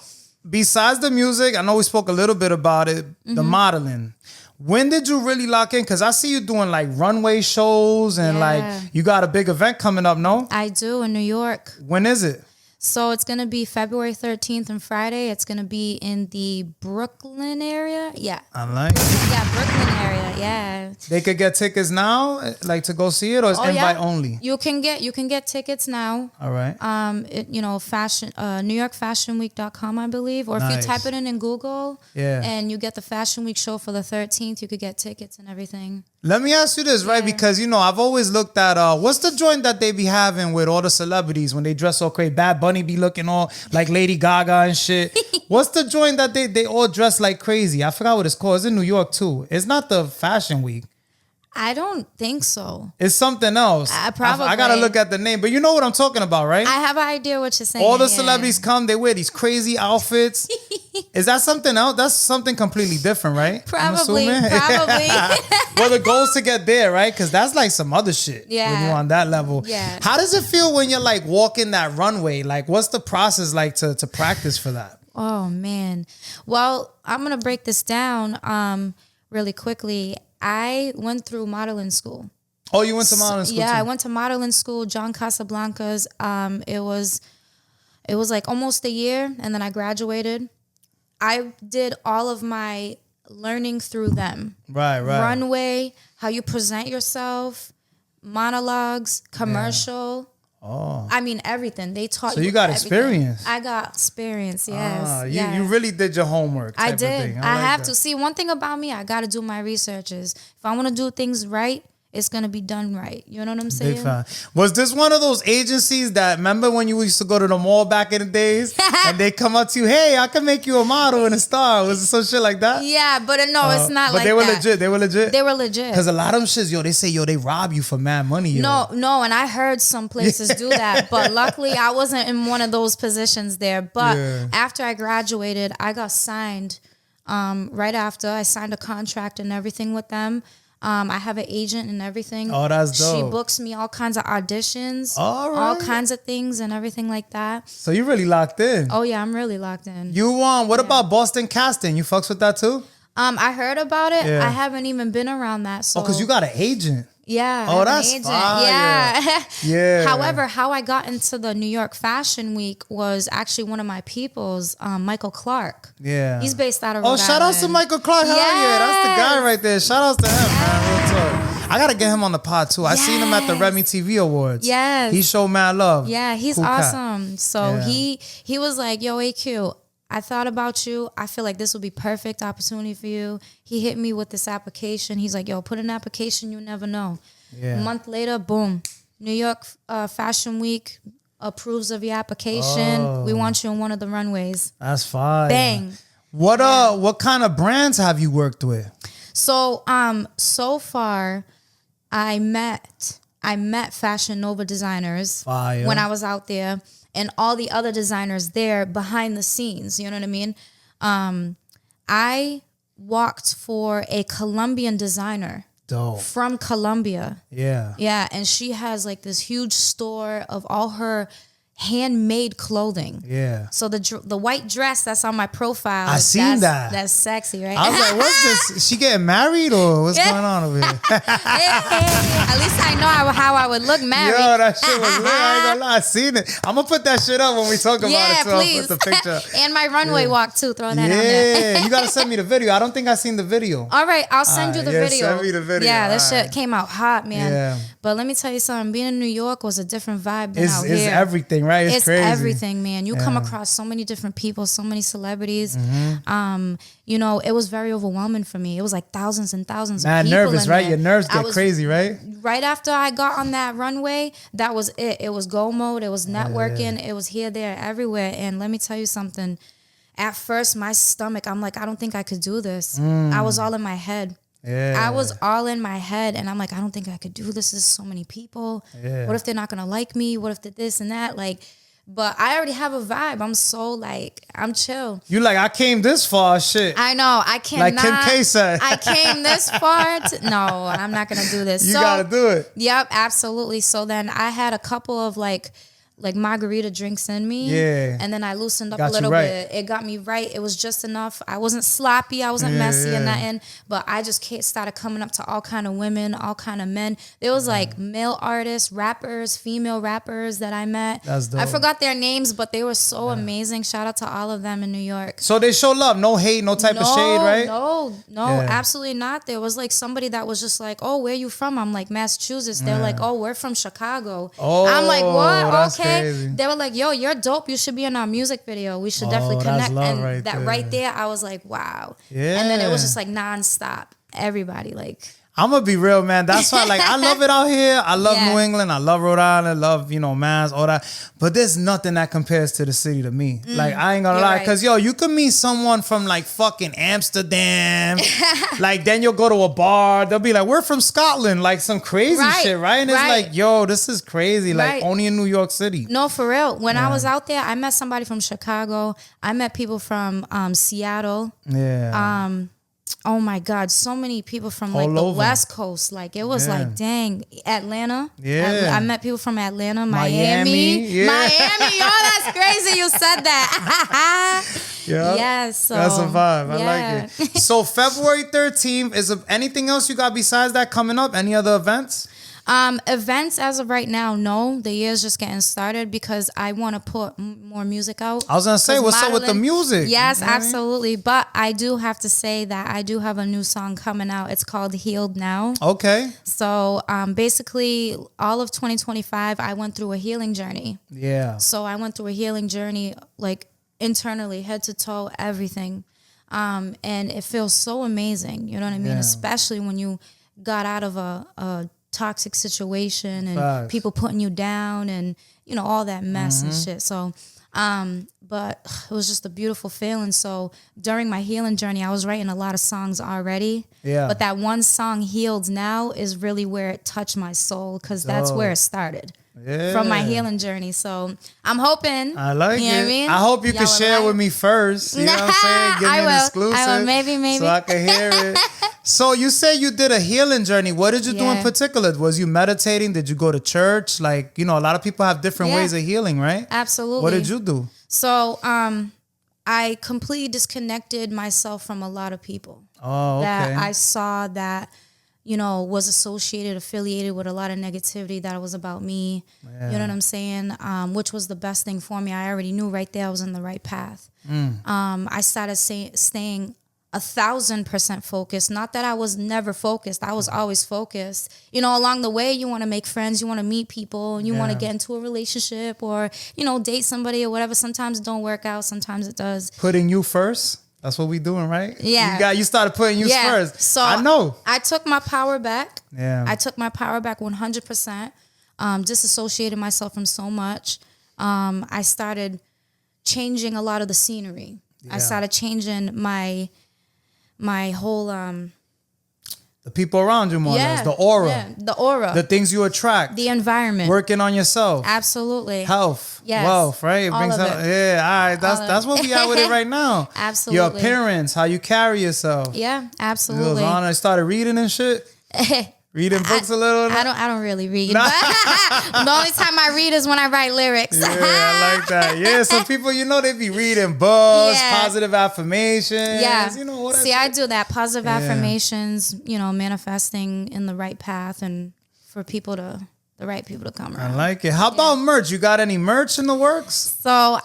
besides the music, I know we spoke a little bit about it, the modeling. When did you really lock in? Because I see you doing like runway shows and like you got a big event coming up, no? I do in New York. When is it? So it's going to be February 13th and Friday. It's going to be in the Brooklyn area. Yeah. I like it. Yeah, Brooklyn area. Yeah. They could get tickets now, like to go see it, or is invite only? You can get tickets now. All right. You know, fashion NewYorkFashionWeek.com, I believe, or if you type it in Google, and you get the Fashion Week show for the 13th, you could get tickets and everything. Let me ask you this, right? Because, you know, I've always looked at, what's the joint that they be having with all the celebrities when they dress so crazy? Bad Bunny be looking all like Lady Gaga and shit. What's the joint that they all dress like crazy? I forgot what it's called. It's in New York, too. It's not the Fashion Week. I don't think so. It's something else. Probably. I gotta look at the name, but you know what I'm talking about, right? I have an idea what you're saying. All the celebrities come, they wear these crazy outfits. Is that something else? That's something completely different, right? Probably. Well, the goal is to get there, right? Because that's like some other shit. Yeah. When you're on that level. Yeah. How does it feel when you're like walking that runway? Like, what's the process like to practice for that? Oh man. Well, I'm gonna break this down really quickly. I went through modeling school. Oh, you went to modeling school? Yeah, too? I went to modeling school, John Casablanca's. It was like almost a year, and then I graduated. I did all of my learning through them. Right. Runway, how you present yourself, monologues, commercial. Oh. I mean, everything. They taught you. So you got everything. experience. I got experience, yes. You really did your homework. I type did. Of thing. I like have that. to. See, one thing about me, I got to do my researches. If I want to do things right, it's going to be done right. You know what I'm saying? Big fan. Was this one of those agencies that, remember when you used to go to the mall back in the days and they come up to you, hey, I can make you a model and a star? Was it some shit like that? Yeah, but no, it's not like that. But they were legit. They were legit? They were legit. Because a lot of them shits, they say, they rob you for mad money. Yo. No, and I heard some places do that. But luckily, I wasn't in one of those positions there. But after I graduated, I got signed right after. I signed a contract and everything with them. I have an agent and everything. Oh, that's dope. She books me all kinds of auditions, all right. all kinds of things and everything like that. So you really locked in. Oh yeah, I'm really locked in. You what about Boston Casting? You fucks with that too? I heard about it. Yeah. I haven't even been around that. So because you got an agent. Yeah. Oh, that's fire. Yeah. Yeah. However, how I got into the New York Fashion Week was actually one of my people's, Michael Clark. Yeah. He's based out of Rhode shout out to Island. Michael Clark. Hell yeah, that's the guy right there. Shout out to him, man. Real talk. I gotta get him on the pod too. I seen him at the Remy TV Awards. Yes. He showed mad love. Yeah, he's Cool cat. awesome. So Yeah. he was like, yo, AQ, I thought about you. I feel like this would be perfect opportunity for you. He hit me with this application. He's like, yo, put an application. You never know. Yeah. A month later, boom. New York Fashion Week approves of your application. We want you on one of the runways. That's fine. Bang. What kind of brands have you worked with? So so far I met Fashion Nova designers Fire. when I was out there, and all the other designers there behind the scenes, you know what I mean? I walked for a Colombian designer Dope. from Colombia. Yeah. Yeah, and she has like this huge store of all her handmade clothing. Yeah. So the white dress that's on my profile, I seen that. That's sexy, right? I was like, what's this? Is she getting married or what's going on over here? At least I know how I would look married. Yo, that shit was lit. I ain't gonna lie. I seen it. I'm gonna put that shit up when we talk about Yeah, it. So please. I'll put the picture. And my runway walk too. Throw that out there. Yeah. You gotta send me the video. I don't think I seen the video. All right, I'll send you the yeah, video. send me the video. Yeah, that All shit right. came out hot, man. Yeah. But let me tell you something. Being in New York was a different vibe than out It's here. everything, right? It's crazy. Everything, man. You come across so many different people, so many celebrities. You know, it was very overwhelming for me. It was like thousands and thousands Mad of people. nervous, in right? there. Your nerves I get was- crazy, right? Right after I got on that runway, that was it. It was go mode. It was networking. It was here, there, everywhere. And let me tell you something. At first, my stomach, I'm like, I don't think I could do this. I was all in my head. Yeah. I was all in my head, and I'm like, I don't think I could do this. There's so many people. Yeah. What if they're not gonna like me? What if they're this and that? Like, but I already have a vibe. I'm so like, I'm chill. You like, I came this far, shit. I know. I cannot. Like Kim K said. I came this far. No, I'm not gonna do this. You so, gotta do it. Yep, absolutely. So then I had a couple of like margarita drinks in me. Yeah. And then I loosened up Got a you little right. bit. It got me right. It was just enough. I wasn't sloppy. I wasn't messy or nothing. But I just started coming up to all kind of women, all kind of men. There was like male artists, rappers, female rappers that I met. That's dope. I forgot their names, but they were so amazing. Shout out to all of them in New York. So they show love. No hate, no type of shade, right? No, Yeah. absolutely not. There was like somebody that was just like, oh, where you from? I'm like, Massachusetts. They're like, oh, we're from Chicago. Oh, I'm like, what? that's Okay. crazy. They were like, yo, you're dope. You should be in our music video. We should definitely that's connect. love And right that there. right there, I was like, wow. Yeah. And then it was just like nonstop. Everybody like, I'm gonna be real, man. That's why, like, I love it out here. I love Yeah. New England. I love Rhode Island. Love, Mass, all that. But there's nothing that compares to the city to me. Like, I ain't gonna you're lie, right. cause you could meet someone from like fucking Amsterdam. Like, then you'll go to a bar. They'll be like, "We're from Scotland," like some crazy Right, shit, right? And it's right. like, yo, this is crazy. Like, Right. only in New York City. no, for real. When I was out there, I met somebody from Chicago. I met people from Seattle. Yeah. Oh my God, so many people from All like the over. West Coast. Like it was Yeah. like, dang, Atlanta. Yeah. I met people from Atlanta, Miami, Miami. yeah. Miami. Yo, that's crazy you said that. Yeah. Yes. So, That's a vibe. I yeah. like it. So February 13th, is there anything else you got besides that coming up? Any other events? Events as of right now, no. The year's just getting started because I want to put more music out. I was gonna say, 'Cause what's up with the modeling- music? Yes, You know what I mean? absolutely. But I do have to say that I do have a new song coming out. It's called Healed Now. Okay. So basically, all of 2025, I went through a healing journey. Yeah. So I went through a healing journey, like internally, head to toe, everything. And it feels so amazing. You know what I mean? Yeah. Especially when you got out of a toxic situation and Facts. people putting you down and, all that mess and Mm-hmm. shit. So, but it was just a beautiful feeling. So during my healing journey, I was writing a lot of songs already. Yeah. But that one song, Healed Now, is really where it touched my soul because that's where it started. Yeah. From my healing journey. So I'm hoping. I like you know it. what I mean? I hope you Y'all can will share like- with me first. You know what I'm saying? Give me I an will. exclusive. I will. Maybe. So I can hear it. So you say you did a healing journey. What did you do in Yeah. particular? Was you meditating? Did you go to church? Like, a lot of people have different Yeah. ways of healing, right? Absolutely. What did you do? So I completely disconnected myself from a lot of people Oh, okay. that I saw that, was affiliated with a lot of negativity that was about me. Yeah. You know what I'm saying? Which was the best thing for me. I already knew right there I was in the right path. I started staying 1,000% focused. Not that I was never focused. I was always focused. You know, along the way, you want to make friends, you want to meet people, and you want to get into a relationship or, you know, date somebody or whatever. Sometimes it don't work out. Sometimes it does. Putting you first. That's what we doing, right? Yeah. You started putting you first. So I know. I took my power back. Yeah. I took my power back 100%. Disassociated myself from so much. I started changing a lot of the scenery. I started changing my whole the people around you more or less, the aura. Yeah, the aura. The things you attract. The environment. Working on yourself. Absolutely. Health. Yes. Wealth, right? It All brings of up, it. yeah, all right. That's what we at with it right now. Absolutely. Your appearance, how you carry yourself. Yeah, It was absolutely. on. I started reading and shit. Reading books a little. I don't really read. But the only time I read is when I write lyrics. Yeah, I like that. Yeah, some people, you know, they be reading books, Yeah. positive affirmations. Yeah. You know what? See, I do that. Positive affirmations, you know, manifesting in the right path and for the right people to come I around. like it. How about merch? You got any merch in the works? So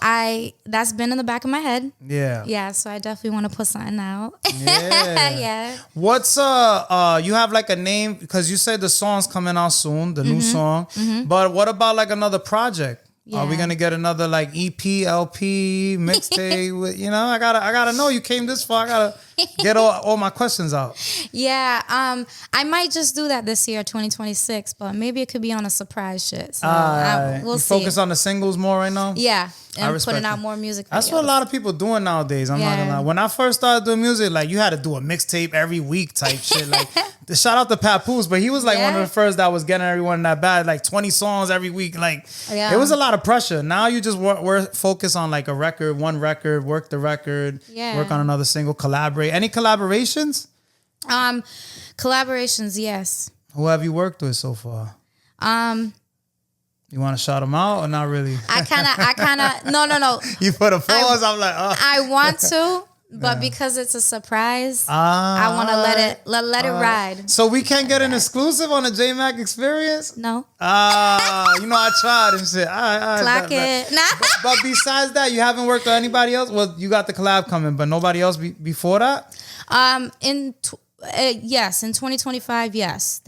that's been in the back of my head. Yeah. Yeah, so I definitely want to put something out. Yeah. Yeah. What's you have like a name because you said the song's coming out soon, the new song. But what about like another project? Are we Yeah. gonna get another like EP, LP, mixtape? With, you know, I gotta know you came this far. I gotta get all my questions out. Yeah, I might just do that this year, 2026, but maybe it could be on a surprise shit. So we'll you see. focus on the singles more right now. Yeah, and respect putting out it. more music. That's what a videos. lot of people doing nowadays. I'm not gonna lie. When I first started doing music, like you had to do a mixtape every week type shit. Like the shout out to Papoose, but he was like one of the first that was getting everyone that bad, like 20 songs every week. Like it was a lot of pressure. Now you just work focus on like a record, one record, work the record, work on another single, collaborate. Any collaborations? Collaborations, yes. Who have you worked with so far? You want to shout them out or not really? I kind of, no. You put a pause. I'm like, oh. I want to, but because it's a surprise, I want to let it ride. So we can't get an exclusive on the Jmack experience? No, You know, I tried and shit. clock it. Nah. But besides that, you haven't worked with anybody else? Well, you got the collab coming, but nobody else before that? Yes, in 2025, yes.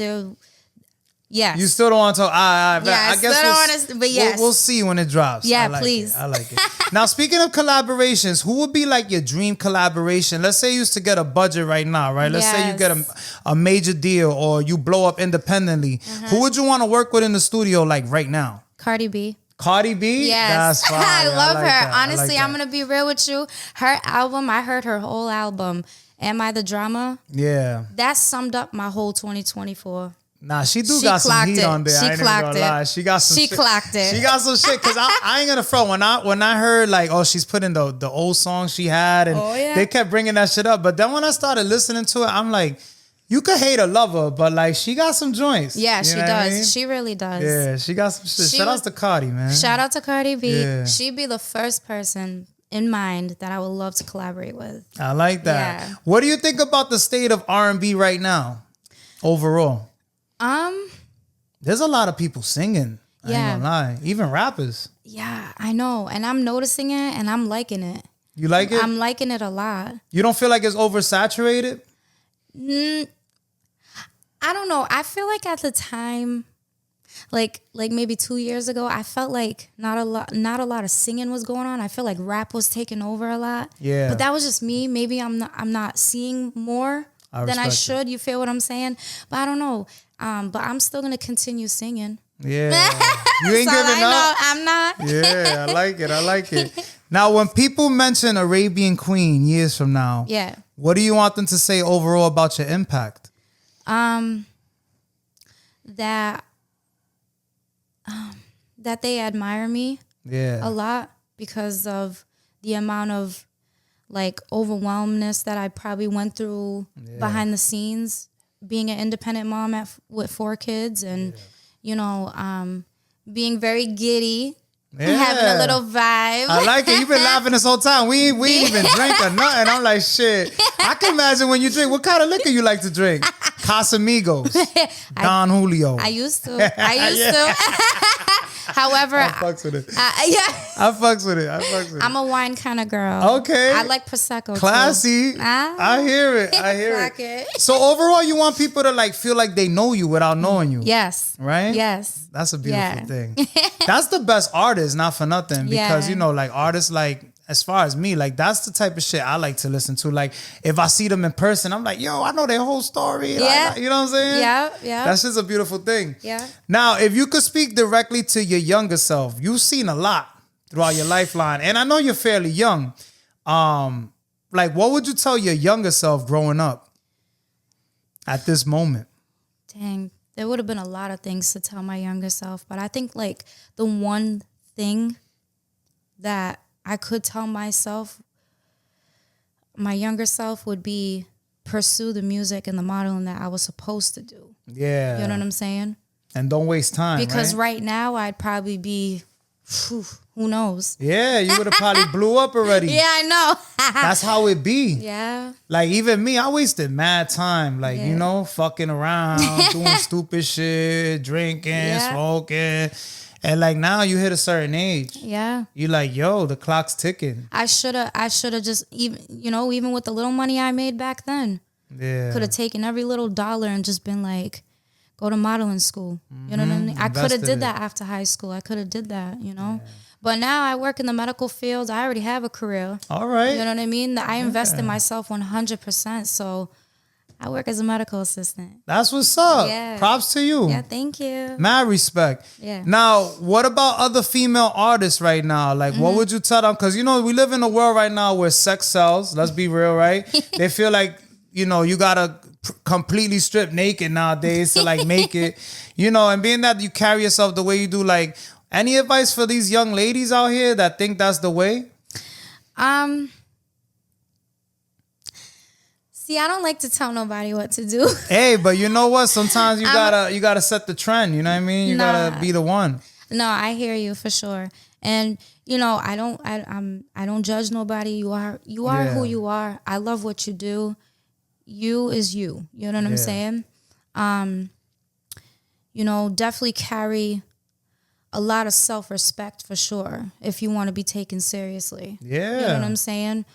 Yes. You still don't want to? I I guess still don't want to, but yes. We'll see when it drops. Yeah, I like please. I like it. Now, speaking of collaborations, who would be like your dream collaboration? Let's say you used to get a budget right now, right? Let's say you get a major deal or you blow up independently. Who would you want to work with in the studio like right now? Cardi B. Cardi B? Yes. That's fine. I love like her. that. I Honestly, like I'm going to be real with you. Her album, I heard her whole album, Am I the Drama? Yeah. That summed up my whole 2024. Nah, she got some heat on there. She I ain't even clocked gonna it. lie. She got some shit. Clocked it. She got some shit. Cause I ain't gonna front. When I heard like, oh, she's putting the old songs she had and they kept bringing that shit up. But then when I started listening to it, I'm like, you could hate a lover, but like she got some joints. Yeah, she know what does. I mean? She really does. Yeah, she got some shit. Shout out to Cardi, man. Shout out to Cardi B. Yeah. She'd be the first person in mind that I would love to collaborate with. I like that. Yeah. What do you think about the state of R&B right now, overall? There's a lot of people singing. I ain't gonna lie. Even rappers. Yeah, I know. And I'm noticing it and I'm liking it. You like it? I'm liking it a lot. You don't feel like it's oversaturated? I don't know. I feel like at the time, like maybe 2 years ago, I felt like not a lot of singing was going on. I feel like rap was taking over a lot. Yeah. But that was just me. Maybe I'm not seeing more than I should. You feel what I'm saying? But I don't know. But I'm still gonna continue singing. Yeah. You ain't giving up? I'm not. Yeah, I like it. I like it. Now, when people mention Arabian Queen years from now, what do you want them to say overall about your impact? That they admire me a lot because of the amount of like overwhelmness that I probably went through behind the scenes, being an independent mom with 4 kids and, you know, being very giddy. Having a little vibe. I like it. You've been laughing this whole time. We ain't even drink or nothing. I'm like, shit. I can imagine when you drink. What kind of liquor you like to drink? Casamigos. Don Julio. I used to. However, I fucks with it. yeah, I fucks with it. I fucks with it. I'm a wine kind of girl. Okay. I like Prosecco. Classy. Too. I hear it. I hear Clock it. it. So overall, you want people to like feel like they know you without knowing you. Yes. Right? Yes. That's a beautiful Yeah. thing. That's the best artist, not for nothing. Because, Yeah. you know, like artists like, as far as me, like that's the type of shit I like to listen to. Like if I see them in person, I'm like, yo, I know their whole story. Yeah. Like, you know what I'm saying? Yeah. Yeah. That's just a beautiful thing. Yeah. Now, if you could speak directly to your younger self, you've seen a lot throughout your lifeline. And I know you're fairly young. Like what would you tell your younger self growing up at this moment? Dang. There would have been a lot of things to tell my younger self, but I think like the one thing that I could tell myself, my younger self, would be pursue the music and the modeling that I was supposed to do. Yeah. You know what I'm saying? And don't waste time. Because right? right now I'd probably be, who knows? Yeah, you would have probably blew up already. Yeah, I know. That's how it be. Yeah. Like even me, I wasted mad time. Like, you know, fucking around, doing stupid shit, drinking, smoking. And like now you hit a certain age. Yeah. You like, yo, the clock's ticking. I should have just even with the little money I made back then, Yeah. could have taken every little dollar and just been like, go to modeling school. You know what I mean? I could have did that after high school. I could have did that, you know? Yeah. But now I work in the medical field. I already have a career. All right. You know what I mean? I invest in myself 100%. So I work as a medical assistant. That's what's up. Yeah. Props to you. Yeah, thank you. Mad respect. Yeah. Now, what about other female artists right now? Like, what would you tell them? Because, you know, we live in a world right now where sex sells. Let's be real, right? They feel like, you know, you got to completely strip naked nowadays to, like, make it. You know, and being that you carry yourself the way you do, like, any advice for these young ladies out here that think that's the way? See, I don't like to tell nobody what to do. Hey, but you know what? Sometimes you gotta set the trend. You know what I mean? You gotta be the one. No, I hear you for sure. And you know, I don't judge nobody. You are who you are. I love what you do. You is you. You know what I'm saying? You know, definitely carry a lot of self-respect for sure if you want to be taken seriously. Yeah. You know what I'm saying?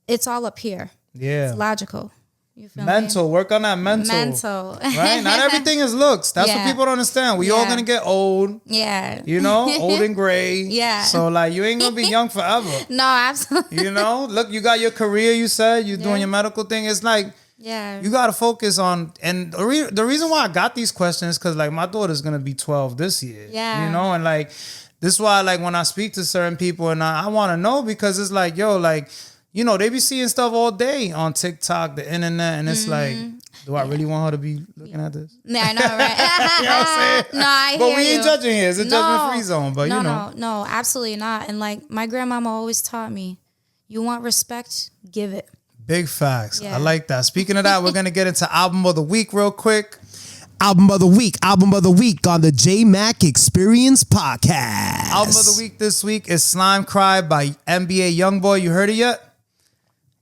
It's all up here. Yeah. It's logical. You feel mental. me? Work on that mental. Mental. Right? Not everything is looks. That's what people don't understand. We all gonna get old. Yeah. You know, old and gray. Yeah. So like you ain't gonna be young forever. No, absolutely. You know? Look, you got your career, you said, you're doing your medical thing. It's like you gotta focus on, and the reason why I got these questions because like my daughter's gonna be 12 this year. Yeah. You know, and like this is why like when I speak to certain people and I wanna know because it's like, yo, like, you know, they be seeing stuff all day on TikTok, the internet, and it's like, do I really want her to be looking at this? Yeah, I know, right? You know what I'm saying? No, I hear But we ain't you. judging here. It's a judgment-free zone, but you know. No, absolutely not. And like my grandmama always taught me, you want respect, give it. Big facts. Yeah. I like that. Speaking of that, we're going to get into Album of the Week real quick. Album of the week on the Jmack Experience Podcast. Album of the Week this week is Slime Cry by NBA Youngboy. You heard it yet?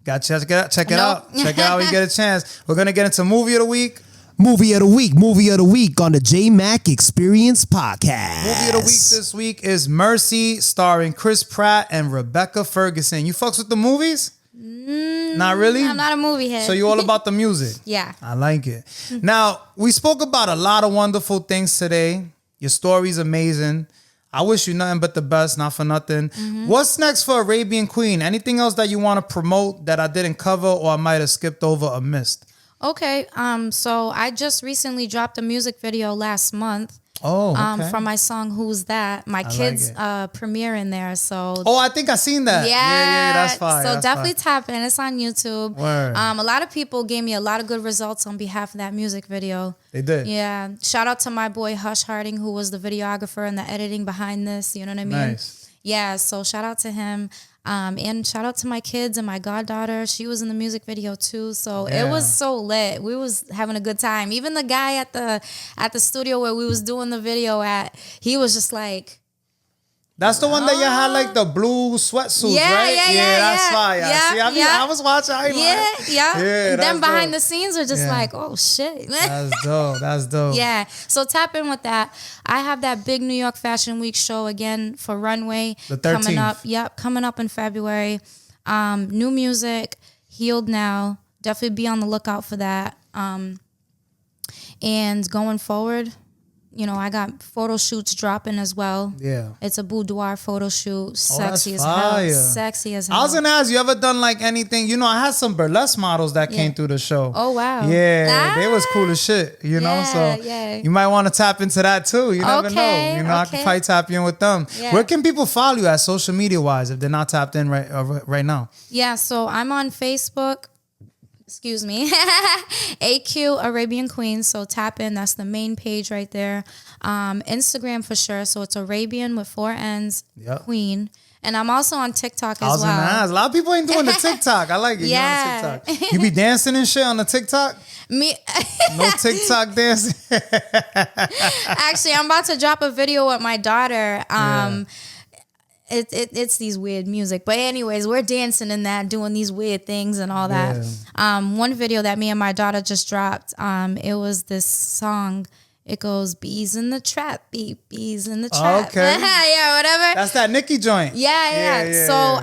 Got to check it out. Check it out when you get a chance. We're going to get into Movie of the Week. Movie of the week on the Jmack Experience Podcast. Movie of the Week this week is Mercy, starring Chris Pratt and Rebecca Ferguson. You fucks with the movies? Not really? I'm not a movie head. So you all about the music? Yeah. I like it. Now, we spoke about a lot of wonderful things today. Your story's amazing. I wish you nothing but the best, not for nothing. What's next for Arabian Queen? Anything else that you want to promote that I didn't cover or I might have skipped over or missed? Okay. So I just recently dropped a music video last month. Oh, okay. From my song "Who's That." My kids premiere in there. So I think I seen that. Yeah, that's fine. So definitely tap in. It's on YouTube. Word. A lot of people gave me a lot of good results on behalf of that music video. They did. Yeah. Shout out to my boy Hush Harding, who was the videographer and the editing behind this. You know what I mean? Nice. Yeah. So shout out to him. And shout out to my kids and my goddaughter. She was in the music video too. So it was so lit. We was having a good time. Even the guy at the studio where we was doing the video at, he was just like, That's the one that you had like the blue sweatsuits, Yeah, right? yeah, That's fire. yeah, See, yeah. I was watching. Yeah. Yeah, Them that's behind dope. the scenes are just like, oh shit. That's dope. That's dope. Yeah. So tap in with that. I have that big New York Fashion Week show again for Runway. The 13th. Coming up. Yep. Coming up in February. New music, Healed Now. Definitely be on the lookout for that. And going forward, you know, I got photo shoots dropping as well. Yeah. It's a boudoir photo shoot. Sexy as fire. hell. Sexy as hell. I was gonna ask you ever done like anything? You know, I had some burlesque models that came through the show. Oh wow. Yeah, they was cool as shit. You know, so you might want to tap into that too. You never know. You know, I can probably tap in with them. Yeah. Where can people follow you at social media wise if they're not tapped in right now? Yeah, so I'm on Facebook. Excuse me. AQ Arabian Queen. So tap in. That's the main page right there. Instagram for sure. So it's Arabian with 4 N's. Yep. Queen. And I'm also on TikTok I as was gonna well. ask. A lot of people ain't doing the TikTok. I like it. Yeah. You on TikTok? You be dancing and shit on the TikTok? Me. No TikTok dancing. Actually, I'm about to drop a video with my daughter. It's these weird music, but anyways, we're dancing in that, doing these weird things and all that. One video that me and my daughter just dropped, it was this song. It goes, bees in the trap, bees in the trap. Okay. Yeah, whatever. That's that Nicki joint. Yeah. So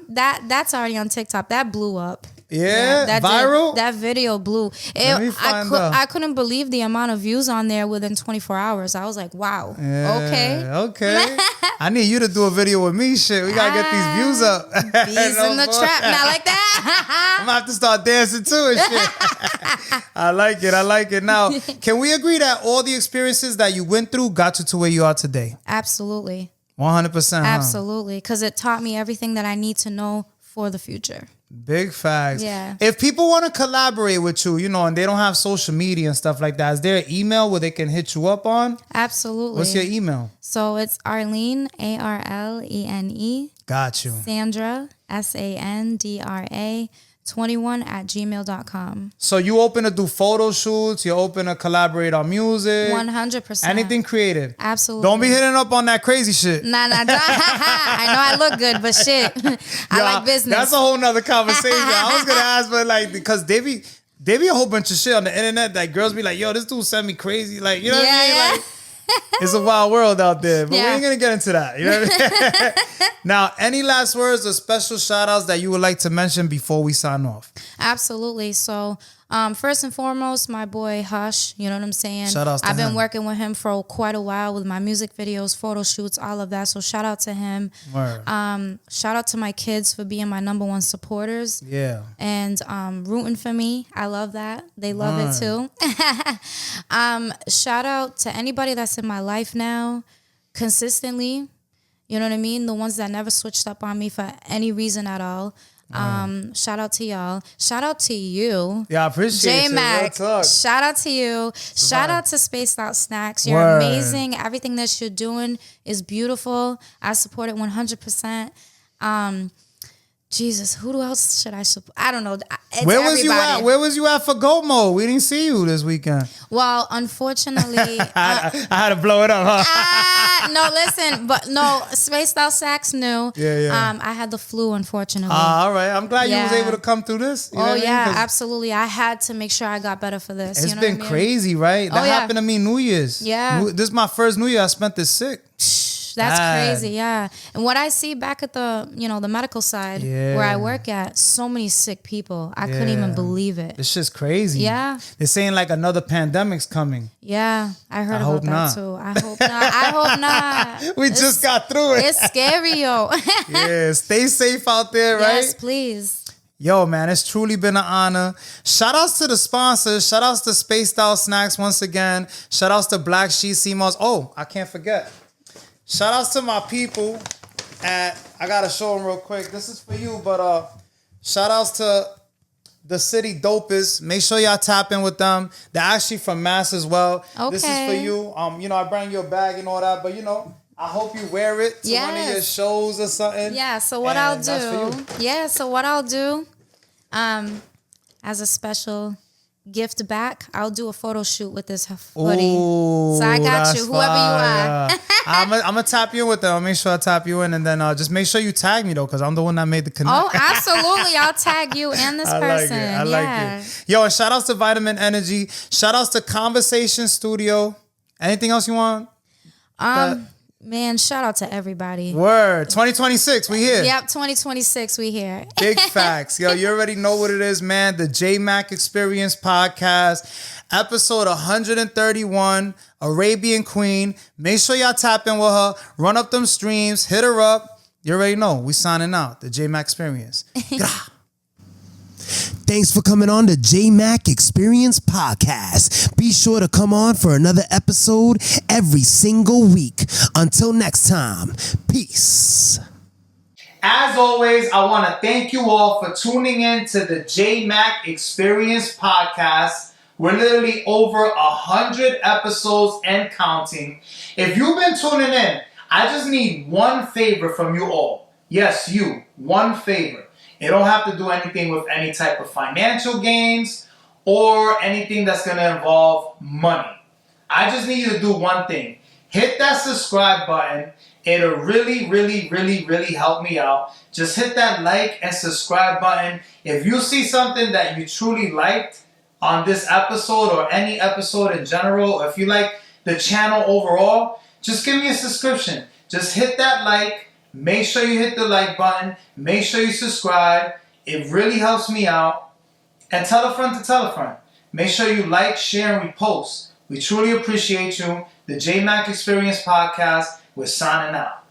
that's already on TikTok. That blew up. Yeah, that viral? That video blew. Let me find out. I couldn't believe the amount of views on there within 24 hours. I was like, wow. Okay. I need you to do a video with me. Shit, we gotta get these views up. Bees in the trap. Not like that. I'm gonna have to start dancing too and shit. I like it. Now, can we agree that all the experiences that you went through got you to where you are today? Absolutely. 100%. Absolutely. Because it taught me everything that I need to know for the future. Big facts. Yeah. If people want to collaborate with you, you know, and they don't have social media and stuff like that, is there an email where they can hit you up on? Absolutely. What's your email? So it's Arlene, ARLENE. Got you. Sandra, SANDRA, 21@gmail.com. So you open to do photo shoots, you're open to collaborate on music. 100%. Anything creative. Absolutely. Don't be hitting up on that crazy shit. Nah. I know I look good, but shit. I like business. That's a whole nother conversation. I was gonna ask, but like, because they be a whole bunch of shit on the internet that girls be like, yo, this dude sent me crazy. Like, you know what I mean? Yeah. Like, it's a wild world out there, but we Yeah. ain't gonna get into that. You know what I mean? Now, any last words or special shout outs that you would like to mention before we sign off? Absolutely. So, first and foremost, my boy Hush, you know what I'm saying? Shout outs to I've been him. working with him for quite a while with my music videos, photo shoots, all of that. So shout out to him. Word. Shout out to my kids for being my number one supporters. Yeah. And rooting for me. I love that. They love it too. Shout out to anybody that's in my life now consistently. You know what I mean? The ones that never switched up on me for any reason at all. Shout out to y'all. Shout out to you. Yeah, I appreciate you. Real Jmack. talk. Shout out to you. Shout out to Spaced Out Snacks. You're Word. amazing. Everything that you're doing is beautiful. I support it 100%. Jesus, who else should I support? I don't know. It's Where was you everybody. at? Where was you at for Goat Mode? We didn't see you this weekend. Well, unfortunately, I had to blow it up, huh? no, listen, but no, Spaced Out Sax knew. Yeah. I had the flu, unfortunately. All right. I'm glad you was Yeah. able to come through this. You know Oh what I mean? yeah, 'Cause absolutely. I had to make sure I got better for this. It's you know been what I mean? crazy, right? That Oh, yeah. happened to me New Year's. Yeah. This is my first New Year I spent this sick. That's Bad. crazy, yeah. And what I see back at the, the medical side where I work at, so many sick people. I couldn't even believe it. This shit's crazy. Yeah. They're saying like another pandemic's coming. Yeah, I heard hope about not. that too. I hope not. I hope not. We just got through it. It's scary, yo. Yeah, stay safe out there, right? Yes, please. Yo, man, it's truly been an honor. Shout outs to the sponsors. Shout outs to Spaced Out Snacks once again. Shout outs to Black Sheep CMOS. Oh, I can't forget. Shout outs to my people at, I gotta show them real quick. This is for you, but shout outs to the City Dopest. Make sure y'all tap in with them. They're actually from Mass as well. This is for Okay. you. I bring you a bag and all that, but I hope you wear it to one of your Yes. shows or something. Yeah, so what And I'll that's for do. you. Yeah, so what I'll do, as a special gift back, I'll do a photo shoot with this hoodie. Ooh, So I got that's you, whoever you are. I'm gonna tap you in with them. I'll make sure I tap you in, and then just make sure you tag me though, because I'm the one that made the connect. Oh, absolutely. I'll tag you and this person. I like it. Yo, and shout outs to Vitamin Energy. Shout outs to Conversation Studio. Anything else you want? Man, shout out to everybody. Word. 2026, we here. Yep, 2026, we here. Big facts. Yo, you already know what it is, man. The Jmack Experience Podcast, episode 131, Arabian Queen. Make sure y'all tap in with her. Run up them streams. Hit her up. You already know. We signing out. The Jmack Experience. Thanks for coming on the Jmack Experience Podcast. Be sure to come on for another episode every single week. Until next time, peace. As always, I want to thank you all for tuning in to the Jmack Experience Podcast. We're literally over 100 episodes and counting. If you've been tuning in, I just need one favor from you all. Yes, you. One favor. You don't have to do anything with any type of financial gains or anything that's going to involve money. I just need you to do one thing. Hit that subscribe button. It'll really, really, really, really help me out. Just hit that like and subscribe button. If you see something that you truly liked on this episode or any episode in general, or if you like the channel overall, just give me a subscription. Just hit that like. Make sure you hit the like button. Make sure you subscribe. It really helps me out. And tell a friend to tell a friend. Make sure you like, share, and repost. We truly appreciate you. The Jmack Experience Podcast. We're signing out.